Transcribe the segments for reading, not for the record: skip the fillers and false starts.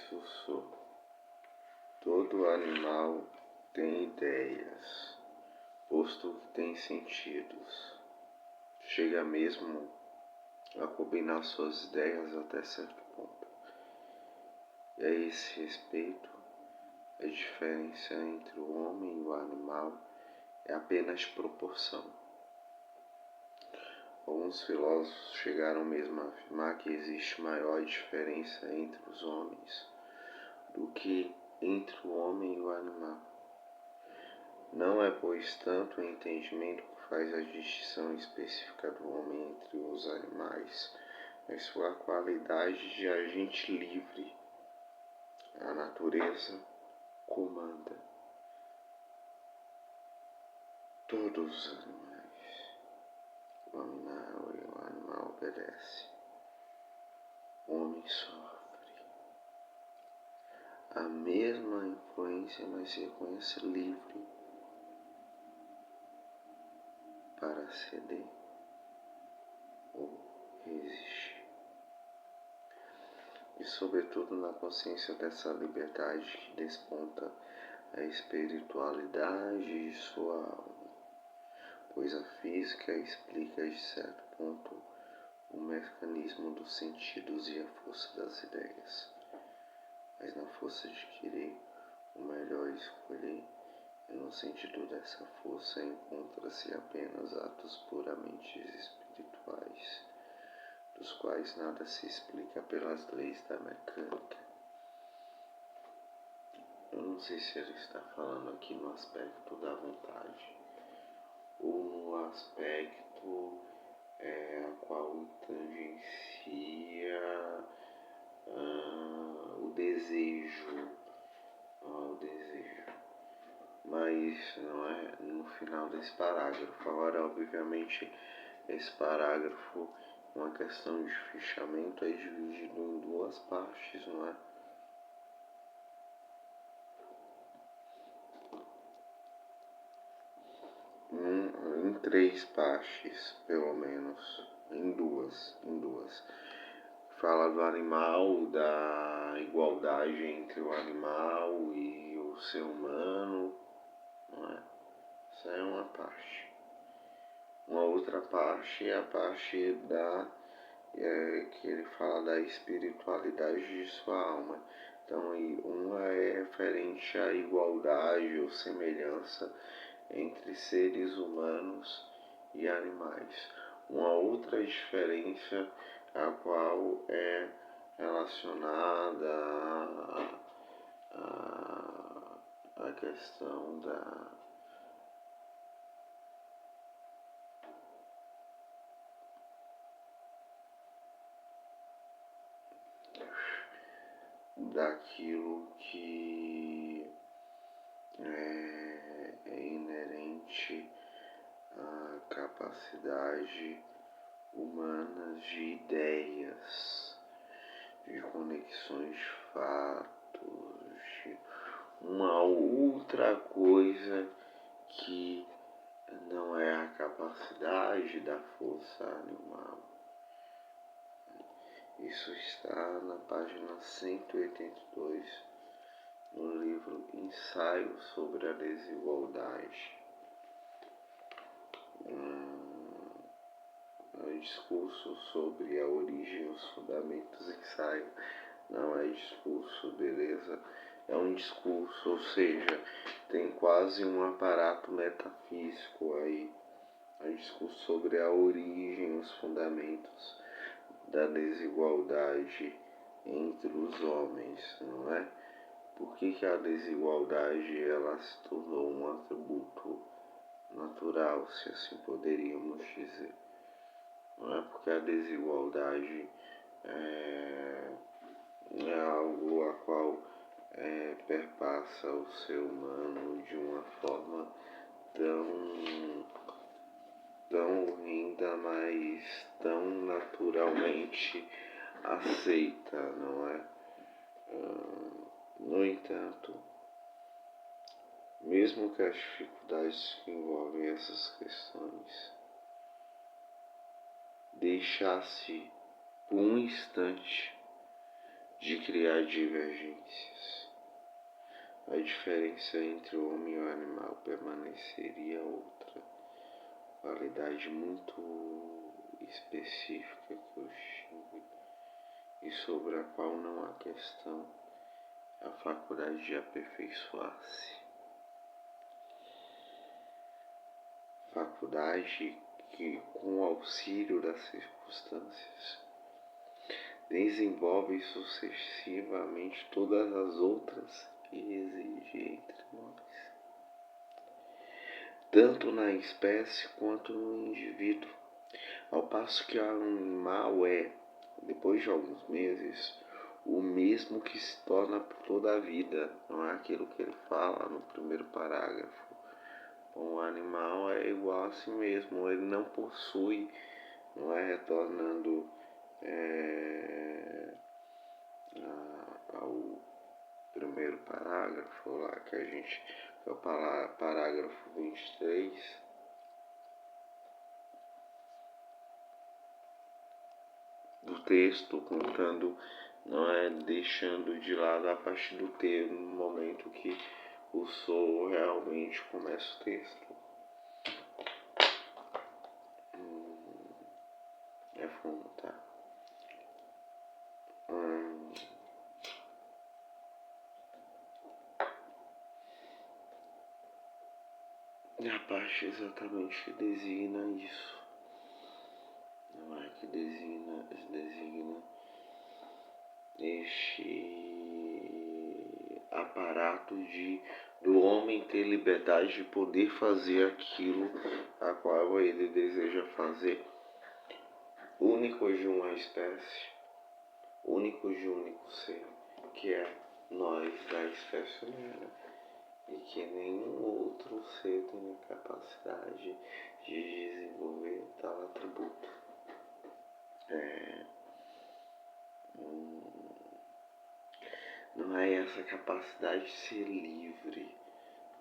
Sussurro. Todo animal tem ideias, posto que tem sentidos. Chega mesmo a combinar suas ideias até certo ponto. E a esse respeito, a diferença entre o homem e o animal é apenas proporção. Alguns filósofos chegaram mesmo a afirmar que existe maior diferença entre os homens do que entre o homem e o animal. Não é, pois, tanto o entendimento que faz a distinção específica do homem entre os animais, mas sua qualidade de agente livre. A natureza comanda todos os animais. O animal obedece. O homem sofre. A mesma influência, mas se reconhece livre para ceder ou resistir. E sobretudo na consciência dessa liberdade que desponta a espiritualidade de sua alma, pois a física explica de certo ponto o mecanismo dos sentidos e a força das ideias, mas na força de querer o melhor escolher, e no sentido dessa força encontra-se apenas atos puramente espirituais, dos quais nada se explica pelas leis da mecânica. Eu não sei se ele está falando aqui no aspecto da vontade, ou no aspecto a qual tangencia o desejo, mas não é no final desse parágrafo. Agora, obviamente, esse parágrafo, uma questão de fichamento, é dividido em duas partes, não é? Em três partes, pelo menos, em duas. Fala do animal, da igualdade entre o animal e o ser humano, não é? Essa é uma parte. Uma outra parte é a parte que ele fala da espiritualidade de sua alma. Então, uma é referente à igualdade ou semelhança entre seres humanos e animais. Uma outra diferença, a qual é relacionada à questão daquilo que é inerente à capacidade humana de ideias, de conexões de fatos, de uma outra coisa que não é a capacidade da força animal. Isso está na página 182, no livro Ensaio sobre a Desigualdade. Um discurso sobre a origem e os fundamentos. Ensaio não é discurso, beleza? É um discurso, ou seja, tem quase um aparato metafísico aí. É um discurso sobre a origem e os fundamentos da desigualdade entre os homens, não é? Por que a desigualdade ela se tornou um atributo natural, se assim poderíamos dizer? Não é porque a desigualdade é algo a qual perpassa o ser humano de uma forma tão linda, mas tão naturalmente aceita, não é? No entanto, mesmo que as dificuldades que envolvem essas questões deixasse por um instante de criar divergências. A diferença entre o homem e o animal permaneceria outra qualidade muito específica que eu tive e sobre a qual não há questão, a faculdade de aperfeiçoar-se. Faculdade que, com o auxílio das circunstâncias, desenvolve sucessivamente todas as outras que existem entre nós, tanto na espécie quanto no indivíduo, ao passo que o animal é, depois de alguns meses, o mesmo que se torna por toda a vida. Não é aquilo que ele fala no primeiro parágrafo. O animal é igual a si mesmo, ele não possui, não é, retornando ao primeiro parágrafo lá que a gente, que é o parágrafo 23, do texto, contando, não é, deixando de lado a partir do termo, no momento que o sou realmente começa o texto. É fundo, tá? A parte exatamente que designa isso, não é, que designa este aparato do homem ter liberdade de poder fazer aquilo a qual ele deseja fazer, único de uma espécie, único de um único ser, que é nós da espécie humana, e que nenhum outro ser tem a capacidade de desenvolver tal atributo. Não é essa capacidade de ser livre,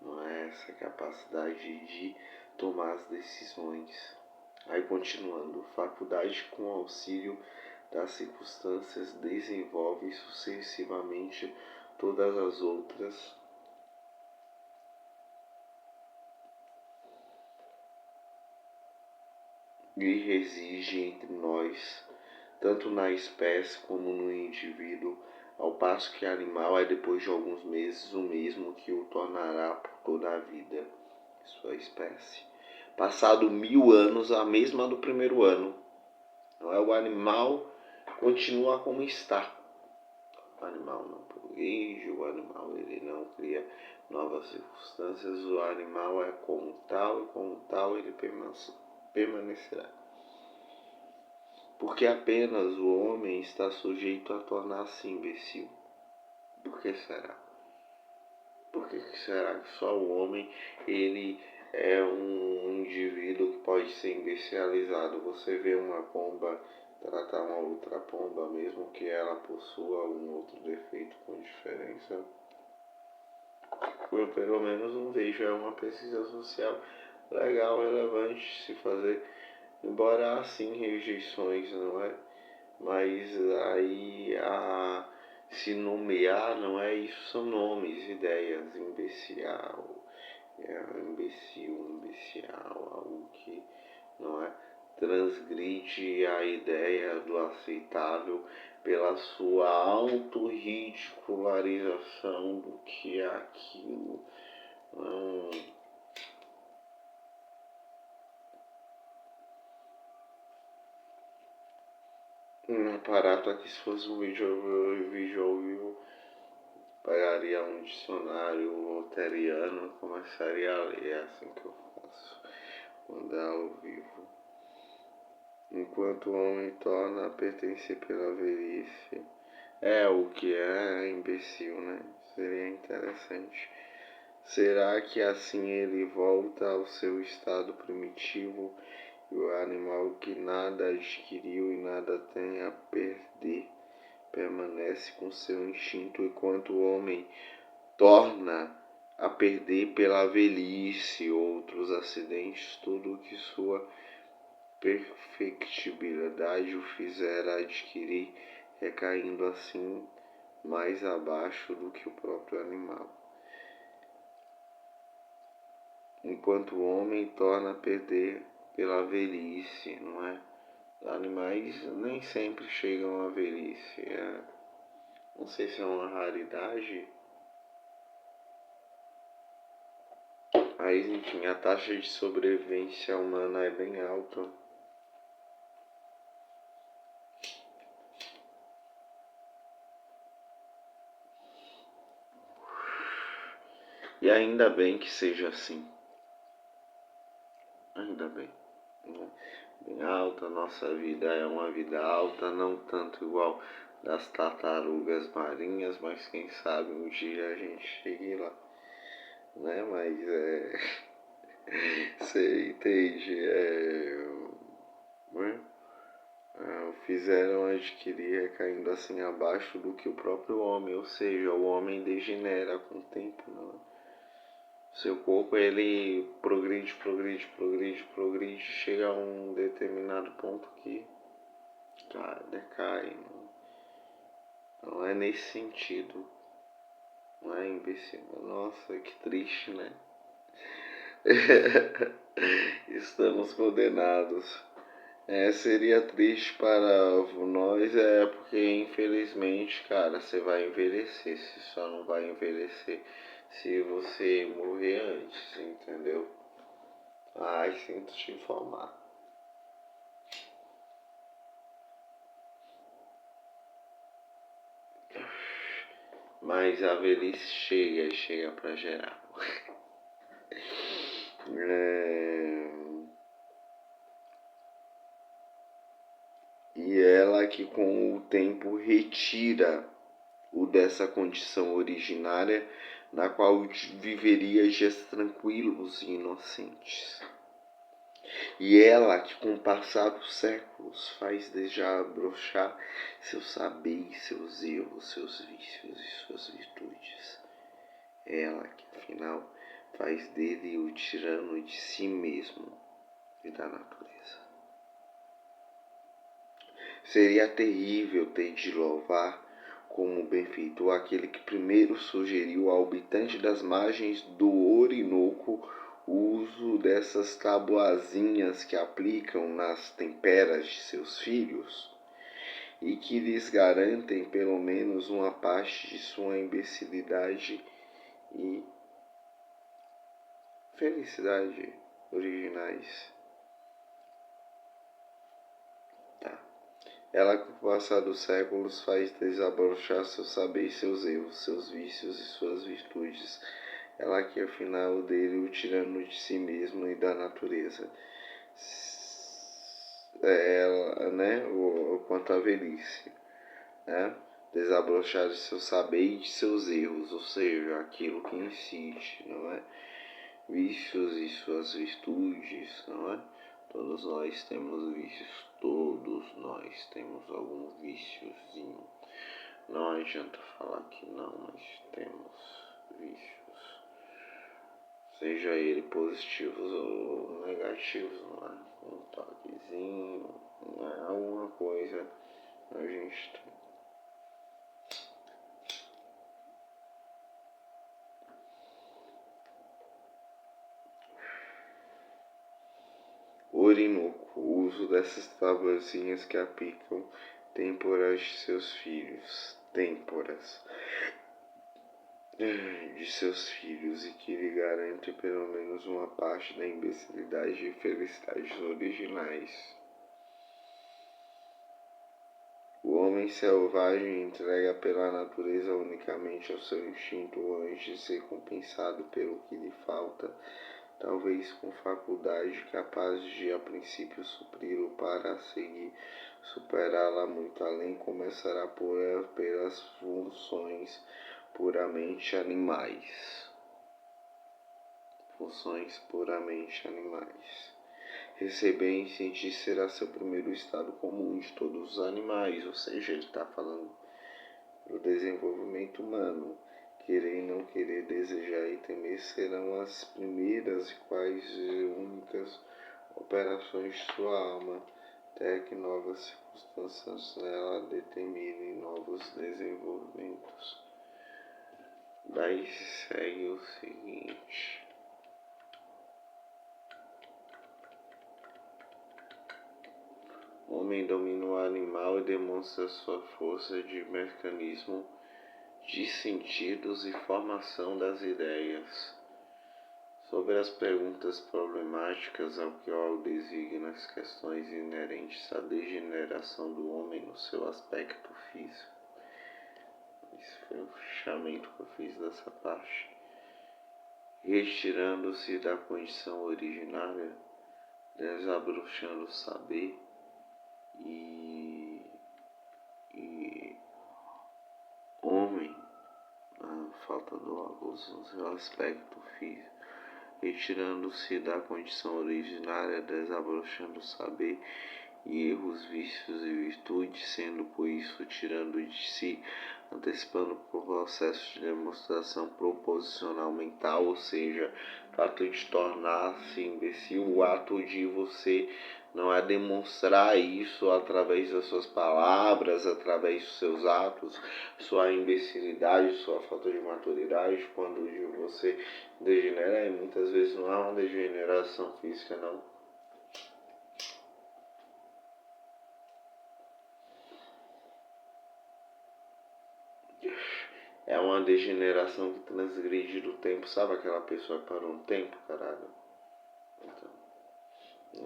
não é essa capacidade de tomar as decisões. Aí continuando, faculdade com auxílio das circunstâncias desenvolve sucessivamente todas as outras e reside entre nós, tanto na espécie como no indivíduo, ao passo que animal é depois de alguns meses o mesmo que o tornará por toda a vida, sua espécie. Passado 1000 anos, a mesma do primeiro ano. Não é? O animal continua como está. O animal não progride, o animal ele não cria novas circunstâncias, o animal é como tal e como tal ele permanecerá. Porque apenas o homem está sujeito a tornar-se imbecil. Por que será? Por que será que só o homem ele é um indivíduo que pode ser imbecilizado? Você vê uma pomba tratar uma outra pomba, mesmo que ela possua algum outro defeito com diferença? Eu pelo menos não vejo, é uma pesquisa social legal, relevante se fazer, embora há sim rejeições, não é? Mas aí se nomear, não é? Isso são nomes, ideias, imbecil, algo que, não é, transgride a ideia do aceitável pela sua autorridicularização do que é aquilo. Um aparato aqui, se fosse um vídeo ao vivo, pegaria um dicionário luteriano e começaria a ler, é assim que eu faço quando é ao vivo. Enquanto o homem torna a pertencer pela velhice, o que é imbecil, né? Seria interessante. Será que assim ele volta ao seu estado primitivo e o animal que nada adquiriu e nada tem a perder permanece com seu instinto, enquanto o homem torna a perder pela velhice, outros acidentes, tudo que sua perfectibilidade o fizera adquirir, recaindo assim mais abaixo do que o próprio animal. Enquanto o homem torna a perder pela velhice, não é? Animais nem sempre chegam à velhice. Não sei se é uma raridade. Mas enfim, a taxa de sobrevivência humana é bem alta. E ainda bem que seja assim. Ainda bem. Né? Bem alta, nossa vida é uma vida alta, não tanto igual das tartarugas marinhas, mas quem sabe um dia a gente chegue lá. Né? Mas você entende? Né? Fizeram adquirir caindo assim abaixo do que o próprio homem, ou seja, o homem degenera com o tempo, não é? Seu corpo ele progride, chega a um determinado ponto que decai. Não é nesse sentido, não é imbecil. Nossa, que triste, né? Estamos condenados. Seria triste para nós, porque infelizmente, cara, você vai envelhecer, você só não vai envelhecer se você morrer antes, entendeu? Ai, sinto te informar. Mas a velhice chega pra gerar. E ela que com o tempo retira o dessa condição originária, na qual viveria dias tranquilos e inocentes. E ela que com o passar dos séculos faz desabrochar seu saber, seus erros, seus vícios e suas virtudes. Ela que afinal faz dele o tirano de si mesmo e da natureza. Seria terrível ter de louvar como benfeitor aquele que primeiro sugeriu ao habitante das margens do Orinoco o uso dessas tabuazinhas que aplicam nas temperas de seus filhos e que lhes garantem pelo menos uma parte de sua imbecilidade e felicidade originais. Tá. Ela, com o passar dos séculos, faz desabrochar seu saber, seus erros, seus vícios e suas virtudes. Ela que afinal dele o tirano de si mesmo e da natureza. Ela, né, quanto à velhice, né? Desabrochar de seu saber e de seus erros, ou seja, aquilo que insiste, não é? Vícios e suas virtudes, não é? Todos nós temos vícios, todos nós temos algum viciozinho. Não adianta falar que não, mas temos vícios. Seja ele positivos ou negativos, não é? Um toquezinho, não é? Alguma coisa a gente tem. Orinoco, o uso dessas tabuazinhas que aplicam têmporas de seus filhos, têmporas de seus filhos e que lhe garante pelo menos uma parte da imbecilidade e felicidades originais. O homem selvagem entrega pela natureza unicamente ao seu instinto antes de ser compensado pelo que lhe falta, talvez com faculdade capaz de a princípio supri-lo para a seguir superá-la muito além, começará pelas funções puramente animais. Funções puramente animais. Receber e sentir será seu primeiro estado comum de todos os animais, ou seja, ele está falando do desenvolvimento humano. Querer e não querer, desejar e temer serão as primeiras e quais únicas operações de sua alma. até que novas circunstâncias nela determinem novos desenvolvimentos. Daí segue o seguinte: o homem domina o animal e demonstra sua força de mecanismo de sentidos e formação das ideias. Sobre as perguntas problemáticas ao que o designa as questões inerentes à degeneração do homem no seu aspecto físico. Esse foi o fechamento que eu fiz dessa parte. Retirando-se da condição originária, desabrochando o saber e homem, a falta do abuso no seu aspecto físico. Retirando-se da condição originária, desabrochando o saber e erros, vícios e virtudes, sendo por isso tirando de si, antecipando o processo de demonstração proposicional mental, ou seja, o fato de tornar-se imbecil, o ato de você não é demonstrar isso através das suas palavras, através dos seus atos, sua imbecilidade, sua falta de maturidade, quando você degenera, e muitas vezes não é uma degeneração física, não. É uma degeneração que transgride do tempo, sabe aquela pessoa que parou no tempo, caralho? Então,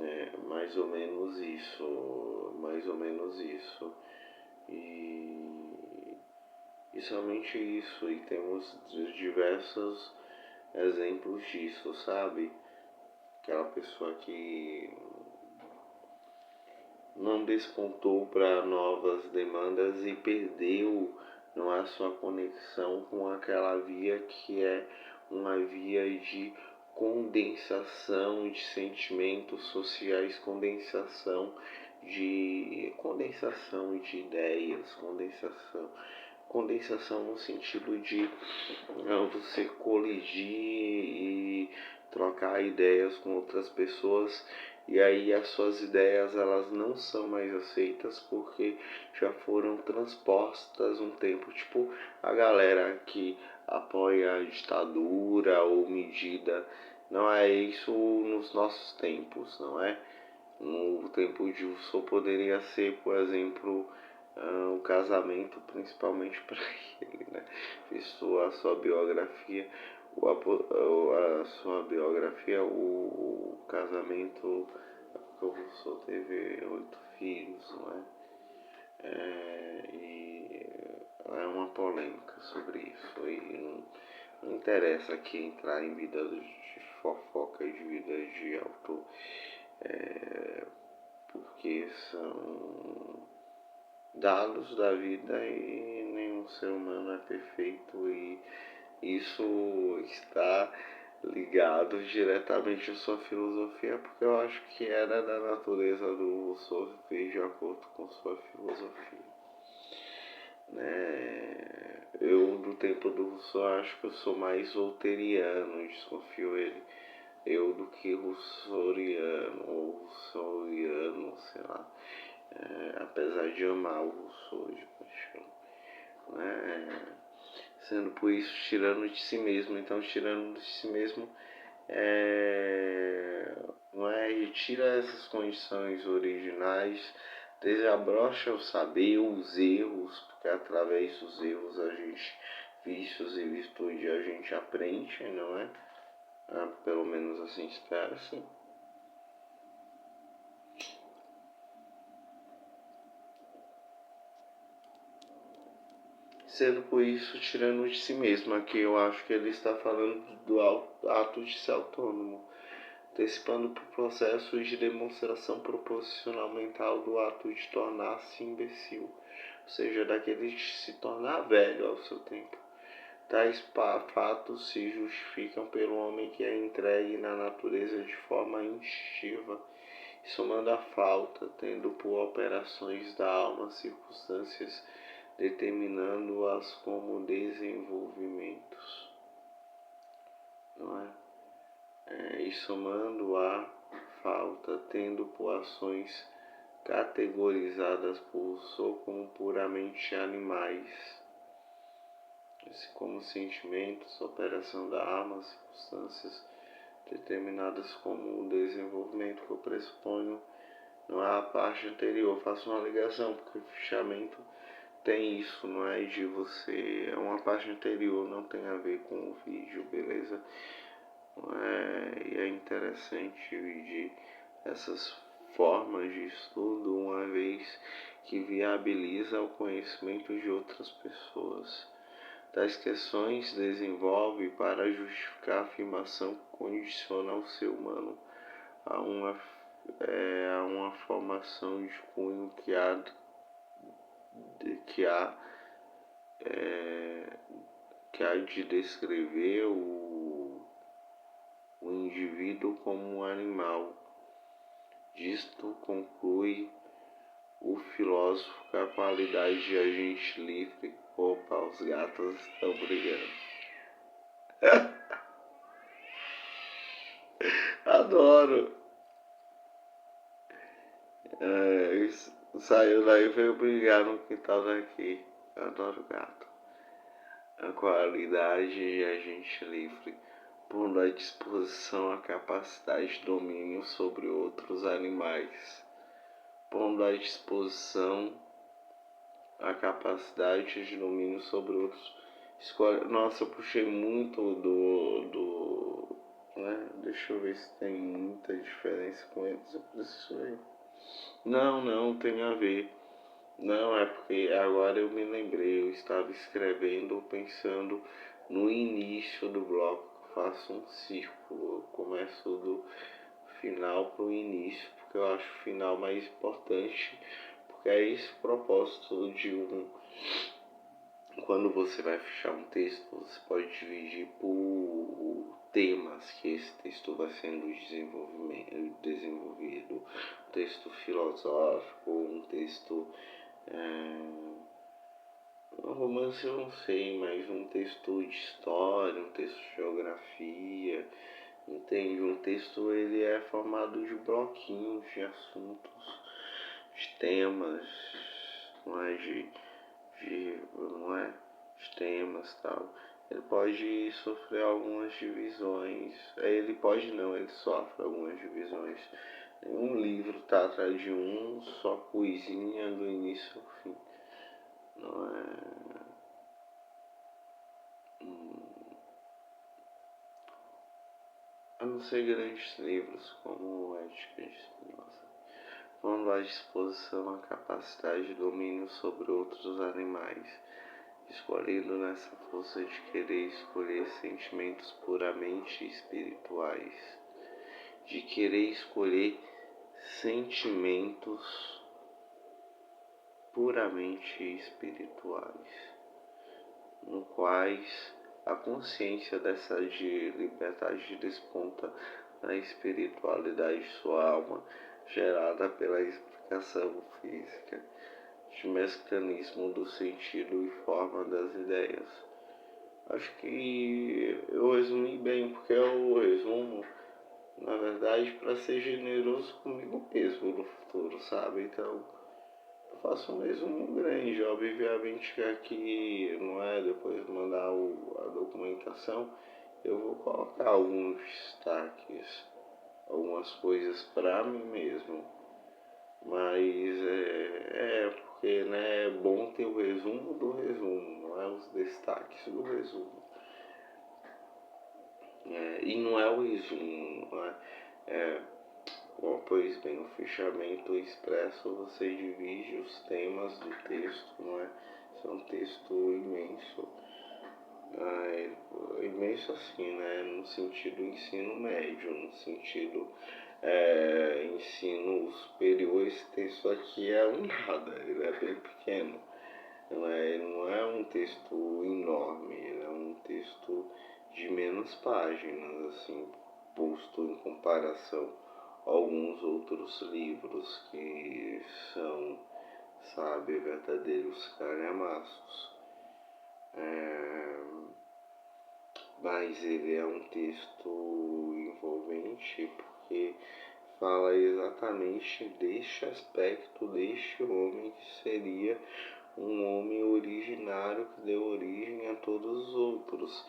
é mais ou menos isso. E somente isso, e temos diversos exemplos disso, sabe? Aquela pessoa que não despontou para novas demandas e perdeu, não é, sua conexão com aquela via que é uma via de condensação de sentimentos sociais, condensação de ideias, condensação no sentido de você colidir e trocar ideias com outras pessoas, e aí as suas ideias elas não são mais aceitas porque já foram transpostas um tempo, tipo a galera que apoia a ditadura ou medida, não é isso nos nossos tempos, não é? No tempo de Rousseau poderia ser, por exemplo, o casamento, principalmente para ele, né? Visto a sua biografia, o casamento, porque o Rousseau teve 8 filhos, não é? E é uma polêmica sobre isso, e não interessa aqui entrar em vida de fofoca e de vida de autor, porque são dados da vida e nenhum ser humano é perfeito, e isso está ligado diretamente à sua filosofia, porque eu acho que era da natureza do Rousseau viver de acordo com sua filosofia, né? Eu, do tempo do Rousseau, acho que eu sou mais voltairiano, desconfio eu do que rousseauiano, ou rousseauiano, sei lá. Apesar de amar o Rousseau de paixão, né? Sendo por isso tirando de si mesmo. Então, tirando de si mesmo, não é? Retira essas condições originais, desabrocha o saber, os erros, porque através dos erros a gente, vícios e virtude, a gente aprende, não é? Pelo menos assim espera-se. Sendo por isso tirando de si mesmo. Aqui eu acho que ele está falando do ato de ser autônomo, antecipando para o processo de demonstração proposicional mental do ato de tornar-se imbecil, ou seja, daquele de se tornar velho ao seu tempo. Tais fatos se justificam pelo homem que é entregue na natureza de forma instintiva, somando a falta, tendo por operações da alma circunstâncias determinando-as como desenvolvimentos, não é? E somando a falta, tendo por ações categorizadas por Rousseau como puramente animais, assim como sentimentos, operação da alma, circunstâncias determinadas como o desenvolvimento que eu pressuponho não é a parte anterior. Faço uma ligação, porque o fichamento tem isso, não é de você, é uma parte anterior, não tem a ver com o vídeo, beleza? E é interessante dividir essas formas de estudo, uma vez que viabiliza o conhecimento de outras pessoas. Tais questões desenvolve para justificar a afirmação que condiciona o ser humano a uma formação de cunho que há de descrever o indivíduo como um animal. Disto conclui o filósofo que a qualidade de agente livre. Opa, os gatos estão brigando. Adoro. Saiu daí e veio brigar no quintal daqui. Adoro gato. A qualidade de agente livre, pondo à disposição a capacidade de domínio sobre outros animais. Pondo à disposição a capacidade de domínio sobre outros. Nossa, eu puxei muito né? Deixa eu ver se tem muita diferença com eles. Eu preciso ver. Não tem a ver. Não, é porque agora eu me lembrei, eu estava escrevendo, pensando no início do bloco, eu faço um círculo, eu começo do final para o início, porque eu acho o final mais importante, porque é esse o propósito de quando você vai fechar um texto, você pode dividir por temas que esse texto vai sendo desenvolvido, um texto filosófico, um texto um romance eu não sei, mas um texto de história, um texto de geografia, entende? Um texto ele é formado de bloquinhos de assuntos, de temas, não é? Não é? De temas e tal. Ele pode sofrer algumas divisões. Ele pode não, ele sofre algumas divisões. Um livro está atrás de só coisinha do início ao fim. Não é? A não ser grandes livros como Ética de Spinoza, pondo à disposição a capacidade de domínio sobre outros animais, escolhendo nessa força de querer escolher sentimentos puramente espirituais, de querer escolher sentimentos puramente espirituais, no quais a consciência dessa de liberdade desponta na espiritualidade de sua alma, gerada pela explicação física de mecanismo do sentido e forma das ideias. Acho que eu resumi bem, porque eu resumo, na verdade, para ser generoso comigo mesmo no futuro, sabe? Então, eu faço um resumo grande, obviamente que aqui, não é, depois de mandar a documentação, eu vou colocar alguns destaques, algumas coisas para mim mesmo, mas porque né, é bom ter o resumo do resumo, não é os destaques do resumo. E não é o resumo, não é? Pois bem, o fechamento expresso você divide os temas do texto, não é? Isso é um texto imenso. Imenso assim, né? No sentido ensino médio, no sentido ensino superior, esse texto aqui é um nada, ele é bem pequeno. Ele não é um texto enorme, ele é um texto de menos páginas, assim, posto em comparação a alguns outros livros que são, sabe, verdadeiros calhamaços. Mas ele é um texto envolvente porque fala exatamente deste aspecto deste homem que seria um homem originário que deu origem a todos os outros.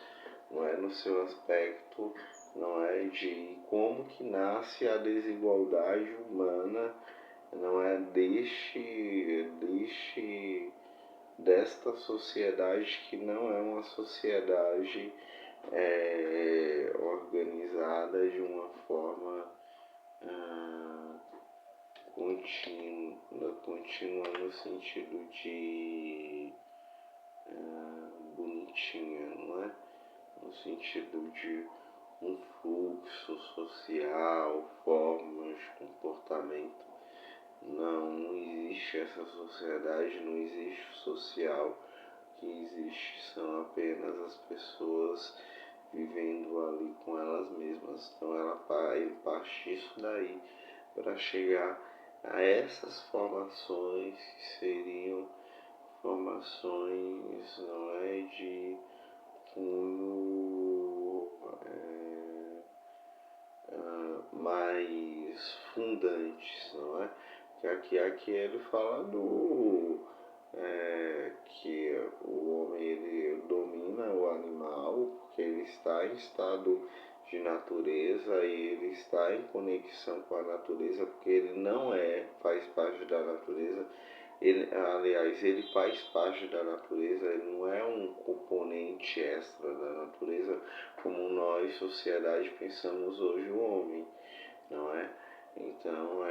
Não é no seu aspecto, não é de como que nasce a desigualdade humana, não é desta sociedade que não é uma sociedade organizada de uma forma contínua no sentido de bonitinha, não é? No sentido de um fluxo social, formas de comportamento. Não existe essa sociedade, não existe social. O que existe são apenas as pessoas vivendo ali com elas mesmas. Então ele parte disso daí para chegar a essas formações que seriam formações, não é, de cunho mais fundantes, não é? Que aqui ele fala que o homem ele domina o animal porque ele está em estado de natureza e ele está em conexão com a natureza porque ele não faz parte da natureza. Ele faz parte da natureza, ele não é um componente extra da natureza como nós, sociedade, pensamos hoje o homem, não é? Então,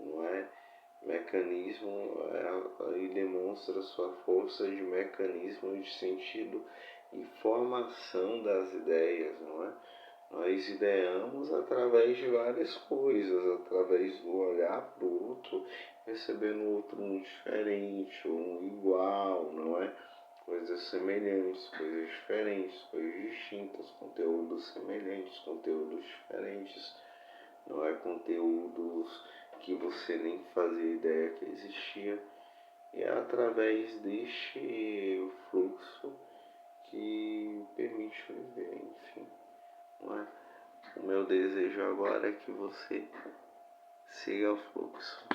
não é mecanismo, aí demonstra sua força de mecanismo de sentido e formação das ideias, não é? Nós ideamos através de várias coisas, através do olhar para o outro, recebendo o outro um diferente, um igual, não é? Coisas semelhantes, coisas diferentes, coisas distintas, conteúdos semelhantes, conteúdos diferentes, não é? Conteúdos que você nem fazia ideia que existia. E é através deste fluxo que permite viver, enfim. Não é? O meu desejo agora é que você siga o fluxo.